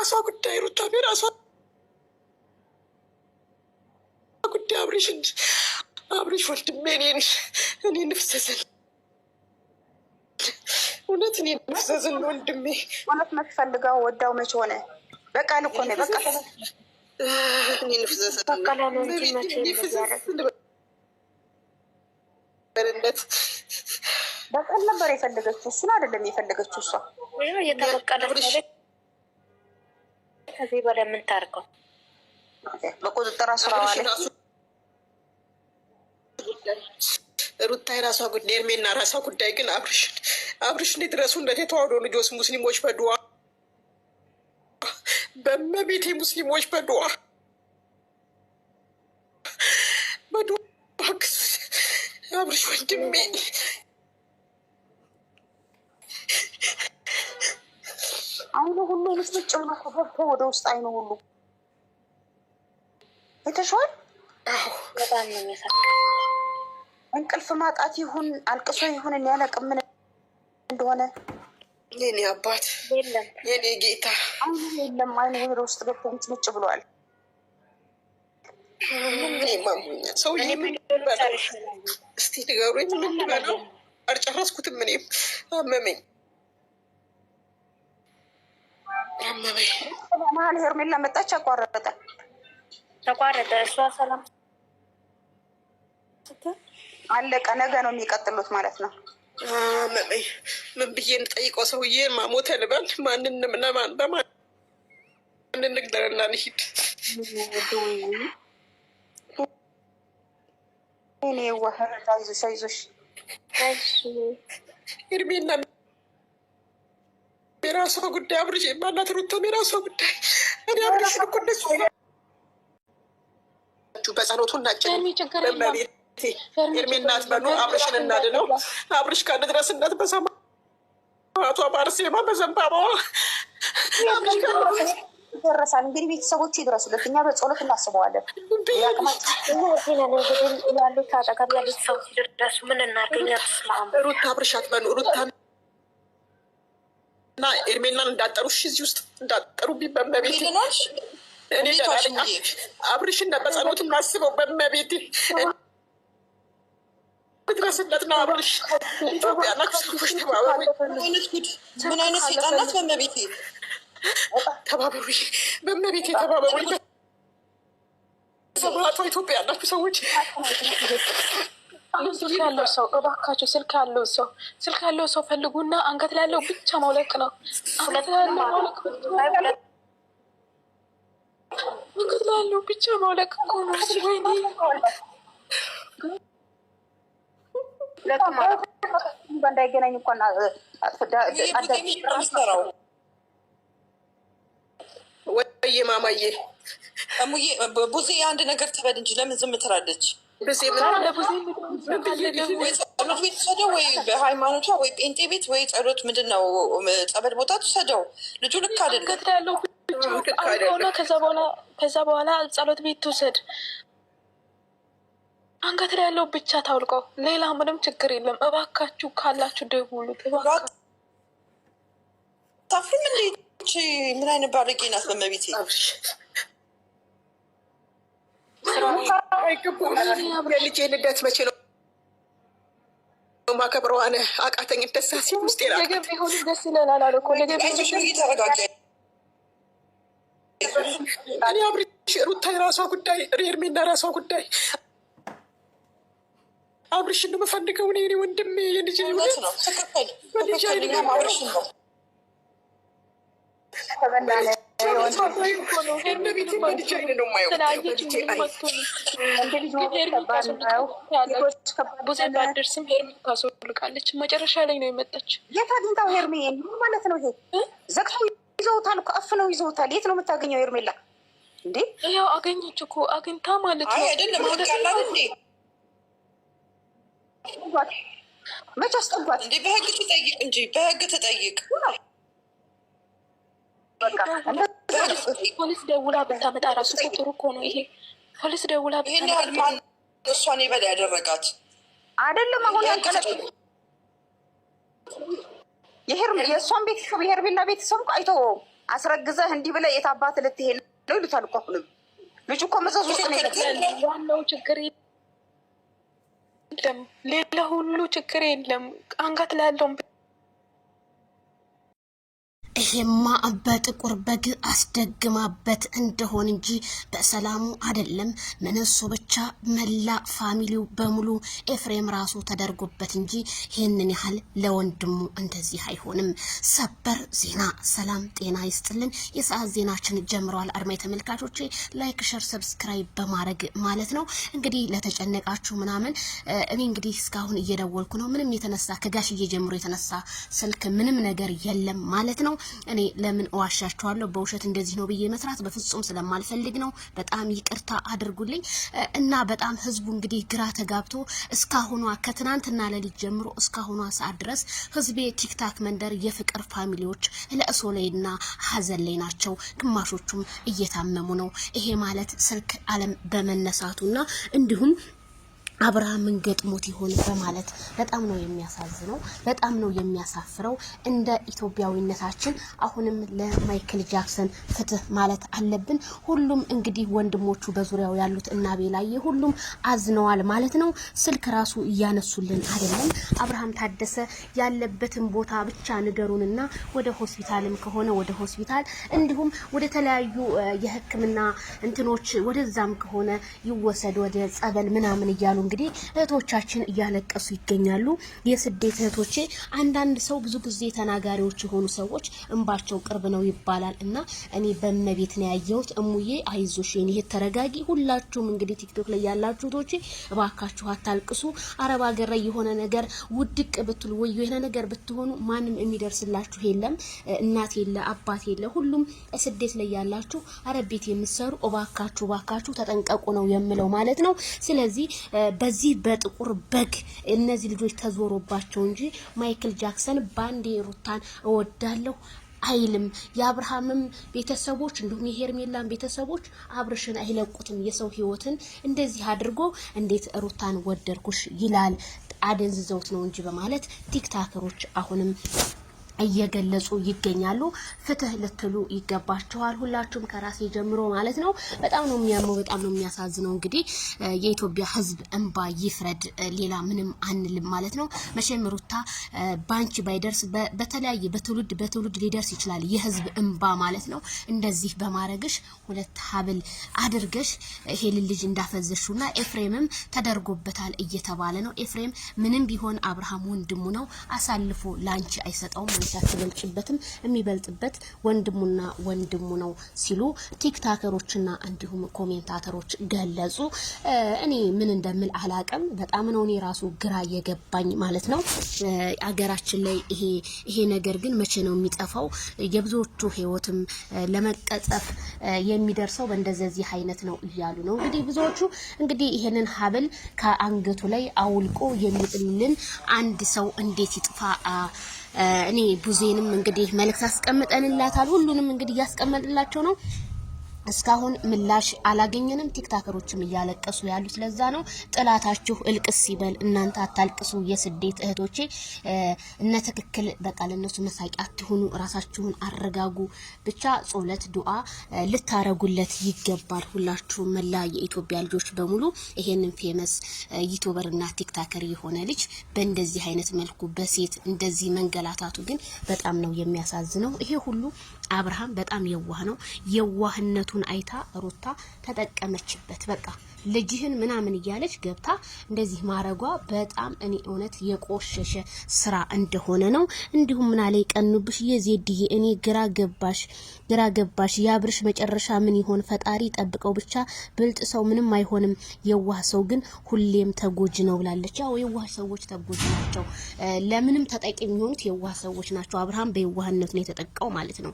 የራሷ ጉዳይ፣ ሩታም የራሷ ጉዳይ። አብርሽ ወንድሜ እኔ ንፍሰስን እውነት እኔ ንፍሰስን ወንድሜ እውነት መትፈልገው ወዳው መች ሆነ? በቃ ልኮ ነው በቃ እኔ ንፍሰስን በቀል ነበር የፈለገችው፣ እሱን አይደለም የፈለገችው። እሷ እየተበቀለች ከዚህ በላይ ምን ታርገው? በቁጥጥር ስራዋለ ሩታ የራሷ ጉዳይ፣ እርሜና ራሷ ጉዳይ። ግን አብርሽን የድረሱለት የተዋህዶ ልጆች ሙስሊሞች በዱዓ በመቤቴ ሙስሊሞች በዱዓ አብርሽ ወንድሜ አይኑ ሁሉ ልስልጭ ብሎ ገብቶ ወደ ውስጥ አይኑ ሁሉ የተሸዋል። በጣም ነው የሚያሳቅ። እንቅልፍ ማጣት ይሁን አልቅሶ ይሁን የሚያለቅም ምን እንደሆነ የኔ አባት የኔ ጌታ አይኑ የለም። አይኑ ወደ ውስጥ ገብቶ ምጭምጭ ብሏል። ማሙኛል ሰውዬ እስቲ ንገሩኝ፣ ምን ልበለው? አልጨረስኩትም። እኔም አመመኝ። መሀል ሄርሜላ መጣች፣ ተቋረጠ። እሷ ሰላም አለቀ። ነገ ነው የሚቀጥሉት ማለት ነው። አመመኝ። ምን ብዬ እንጠይቀው? ሰውዬ ማሞተ ልበል? ማንንም በማን እንግደርና ልሂድ? እኔ ዋህረዳ አይዞሽ እድሜና የራሷ ጉዳይ። አብርሽ ማናት ሩታም የራሷ ጉዳይ። እኔ አብርሽ እኮ እንደሱ በጸሎቱ እናጭን በመቤቴ እድሜ እናት በሉ አብርሽን እናድነው። አብርሽ ካለ ድረስነት በሰማዕቷ በአርሴማ በዘንባባዋ ይደረሳል። እንግዲህ ቤተሰቦቹ ይድረሱለት፣ እኛ በጸሎት እናስበዋለን። ያሉት አጠገብ ያሉት ሰዎች ይደርሱ። ምን እናርገኛ? ሩታ አብርሻት በሉ ሩታ እና ኤርሜናን እንዳጠሩ እዚህ ውስጥ እንዳጠሩ በመቤቴ እኔ አብርሽና በጸሎት እናስበው በመቤቴ ድረስለት ነው። አብርሽ ኢትዮጵያ ናችሁ ሰዎች ተባበሩ። ምን አይነት ሰይጣናት በመቤቴ ተባበሩ፣ በመቤቴ ተባበሩ። ሰማዕቷ ኢትዮጵያ ያላችሁ ሰዎች ስልክ ያለው ሰው እባካችሁ፣ ስልክ ያለው ሰው ፈልጉና አንገት ላይ ያለው ብቻ ማውለቅ ነው። አንገት ላይ ያለው ማውለቅ አንገት ላይ ያለው ብቻ ማውለቅ እኮ ነው። ወይኔ እንዳይገናኝ እንኳን ወይ ማማዬ እሙዬ ቡዜ አንድ ነገር ትበል እንጂ ለምን ዝም ትላለች? ወይ ጸሎት ቤት ትሰደው፣ ወይ በሃይማኖቷ ወይ ጴንጤ ቤት ወይ ጸሎት ምንድን ነው ጸበል ቦታ ትሰደው። ልጁ ልክ አይደለም። ከዛ በኋላ ጸሎት ቤት ትውሰድ። አንገት ላይ ያለው ብቻ ታውልቀው። ሌላ ምንም ችግር የለም። እባካችሁ ካላችሁ ደውሉ። ታፍሪም እንዴ? ምን አይነት ባለጌ ናት በመቤቴ። የልጄ ልደት መቼ ነው ማከብረው? አነ አቃተኝ። ደሳ ሲል ውስጥ ነገ ቢሆን ደስ ይለናል አለ እኮ። ነገ ተረጋጊ። እኔ አብርሽ ሩታ የራሷ ጉዳይ፣ ኤርሜና የራሷ ጉዳይ። አብርሽን ነው የምፈልገው እኔ ወንድሜ፣ የልጄ እውነት ነው። ትክክል አብርሽ ነው። ብዙ ባደርስም ሄርሚ ታስወልቃለች። መጨረሻ ላይ ነው የመጣች። የት አግኝታው ሄርሚ ማለት ነው? ይሄ ዘግተው ይዘውታል እኮ፣ አፍነው ይዘውታል። የት ነው የምታገኘው ሄርሜላ? እንዴ ያው አገኘች እኮ፣ አግኝታ ማለት ነው። አይደለም አውቃላት እንዴ? መች አስጠጓት እንዴ? በህግ ትጠይቅ እንጂ በህግ ትጠይቅ። ፖሊስ ደውላ ብታመጣ ራሱ ጥሩ እኮ ነው። ይሄ ፖሊስ ደውላ ይሄን ያህል ማን እሷን ይበል ያደረጋት አይደለም። አሁን ያንቀለጥ የእሷን ቤተሰብ የሄርሜላ ቤተሰብ አይቶ አስረግዘህ እንዲህ ብለህ የት አባት ልትሄድ ነው ይሉታል እኮ። አሁንም ልጁ እኮ መዘዝ ውስጥ ነው የገባው። ዋናው ችግር የለም፣ ሌላ ሁሉ ችግር የለም። አንገት ላይ ያለውን ይሄማ በጥቁር በግ አስደግማበት እንደሆን እንጂ በሰላሙ አይደለም። ምንሱ ብቻ መላ ፋሚሊው በሙሉ ኤፍሬም ራሱ ተደርጎበት እንጂ ይህንን ያህል ለወንድሙ እንደዚህ አይሆንም። ሰበር ዜና። ሰላም ጤና ይስጥልን። የሰዓት ዜናችን ጀምረዋል። አድማጭ ተመልካቾቼ ላይክ፣ ሸር፣ ሰብስክራይብ በማድረግ ማለት ነው። እንግዲህ ለተጨነቃችሁ ምናምን እኔ እንግዲህ እስካሁን እየደወልኩ ነው። ምንም የተነሳ ከጋሽዬ ጀምሮ የተነሳ ስልክ ምንም ነገር የለም ማለት ነው። እኔ ለምን ዋሻችኋለሁ? በውሸት እንደዚህ ነው ብዬ መስራት በፍጹም ስለማልፈልግ ነው። በጣም ይቅርታ አድርጉልኝ እና በጣም ህዝቡ እንግዲህ ግራ ተጋብቶ እስካሁኗ ከትናንትና ለሊት ጀምሮ እስካሁኗ ሰዓት ድረስ ህዝቤ ቲክታክ መንደር የፍቅር ፋሚሊዎች ለእሶ ላይና ሀዘን ላይ ናቸው። ግማሾቹም እየታመሙ ነው። ይሄ ማለት ስልክ አለም በመነሳቱና እንዲሁም አብርሃምን ገጥሞት ይሆን በማለት በጣም ነው የሚያሳዝነው፣ በጣም ነው የሚያሳፍረው። እንደ ኢትዮጵያዊነታችን አሁንም ለማይክል ጃክሰን ፍትህ ማለት አለብን። ሁሉም እንግዲህ ወንድሞቹ በዙሪያው ያሉት እና ቤላዬ ሁሉም አዝነዋል ማለት ነው። ስልክ ራሱ እያነሱልን አይደለም። አብርሃም ታደሰ ያለበትን ቦታ ብቻ ንገሩንና ወደ ሆስፒታልም ከሆነ ወደ ሆስፒታል እንዲሁም ወደ ተለያዩ የሕክምና እንትኖች ወደዛም ከሆነ ይወሰድ ወደ ጸበል ምናምን እያሉ እንግዲህ እህቶቻችን እያለቀሱ ይገኛሉ። የስደት እህቶቼ አንዳንድ ሰው ብዙ ጊዜ ተናጋሪዎች የሆኑ ሰዎች እንባቸው ቅርብ ነው ይባላል እና እኔ በመቤት ነው ያየሁት። እሙዬ አይዞሽ የኔ እህት ተረጋጊ። ሁላችሁም እንግዲህ ቲክቶክ ላይ ያላችሁ እህቶቼ እባካችሁ አታልቅሱ። አረብ ሀገር ላይ የሆነ ነገር ውድቅ ብትሉ ወይ የሆነ ነገር ብትሆኑ ማንም የሚደርስላችሁ የለም። እናት የለ አባት የለ። ሁሉም ስደት ላይ ያላችሁ አረብ ቤት የምትሰሩ እባካችሁ ተጠንቀቁ ነው የምለው ማለት ነው። ስለዚህ በዚህ በጥቁር በግ እነዚህ ልጆች ተዞሮባቸው እንጂ ማይክል ጃክሰን ባንዴ ሩታን እወዳለሁ አይልም። የአብርሃምም ቤተሰቦች እንዲሁም የሄርሜላን ቤተሰቦች አብርሽን አይለቁትም። የሰው ህይወትን እንደዚህ አድርጎ እንዴት ሩታን ወደድኩሽ ይላል። አደንዝዘውት ነው እንጂ በማለት ቲክታከሮች አሁንም እየገለጹ ይገኛሉ። ፍትህ ልትሉ ይገባቸዋል ሁላችሁም ከራሴ ጀምሮ ማለት ነው። በጣም ነው የሚያመው፣ በጣም ነው የሚያሳዝነው። እንግዲህ የኢትዮጵያ ህዝብ እንባ ይፍረድ፣ ሌላ ምንም አንልም ማለት ነው። መቼም ሩታ ባንቺ ባይደርስ በተለያየ በትውልድ ሊደርስ ይችላል የህዝብ እንባ ማለት ነው። እንደዚህ በማረግሽ ሁለት ሀብል አድርገሽ ይሄ ልጅ እንዳፈዘሽውና ኤፍሬምም ተደርጎበታል እየተባለ ነው። ኤፍሬም ምንም ቢሆን አብርሃም ወንድሙ ነው፣ አሳልፎ ላንቺ አይሰጠውም። አትበልጭበትም፣ የሚበልጥበት ወንድሙና ወንድሙ ነው ሲሉ ቲክታከሮችና እንዲሁም ኮሜንታተሮች ገለጹ። እኔ ምን እንደምል አላቀም። በጣም ነው እኔ ራሱ ግራ የገባኝ ማለት ነው። አገራችን ላይ ይሄ ነገር ግን መቼ ነው የሚጠፋው? የብዙዎቹ ህይወትም ለመቀጠፍ የሚደርሰው በእንደዚህ አይነት ነው እያሉ ነው እንግዲህ ብዙዎቹ። እንግዲህ ይሄንን ሀብል ከአንገቱ ላይ አውልቆ የሚጥልን አንድ ሰው እንዴት ይጥፋ? እኔ ቡዜንም እንግዲህ መልእክት አስቀምጠንላታል። ሁሉንም እንግዲህ ያስቀመጥላቸው ነው። እስካሁን ምላሽ አላገኘንም። ቲክታከሮችም እያለቀሱ ያሉት ለዛ ነው። ጥላታችሁ እልቅስ ይበል፣ እናንተ አታልቅሱ የስደት እህቶቼ። እነ ትክክል በቃ ለነሱ መሳቂያ አትሁኑ፣ ራሳችሁን አረጋጉ። ብቻ ጾለት ዱአ ልታረጉለት ይገባል ሁላችሁም፣ መላ የኢትዮጵያ ልጆች በሙሉ። ይሄንን ፌመስ ዩቲዩበርና ቲክታከር የሆነ ልጅ በእንደዚህ አይነት መልኩ በሴት እንደዚህ መንገላታቱ ግን በጣም ነው የሚያሳዝነው። ይሄ ሁሉ አብርሃም በጣም የዋህ ነው። የዋህነቱን አይታ ሩታ ተጠቀመችበት። በቃ ልጅህን ምናምን እያለች ገብታ እንደዚህ ማረጓ በጣም እኔ እውነት የቆሸሸ ስራ እንደሆነ ነው። እንዲሁም ምናለ ይቀኑብሽ የዜድዬ እኔ ግራ ገባሽ ያብርሽ መጨረሻ ምን ይሆን? ፈጣሪ ጠብቀው ብቻ። ብልጥ ሰው ምንም አይሆንም፣ የዋህ ሰው ግን ሁሌም ተጎጂ ነው ብላለች። ያው የዋህ ሰዎች ተጎጂ ናቸው፣ ለምንም ተጠቂ የሚሆኑት የዋህ ሰዎች ናቸው። አብርሃም በየዋህነት ነው የተጠቃው ማለት ነው።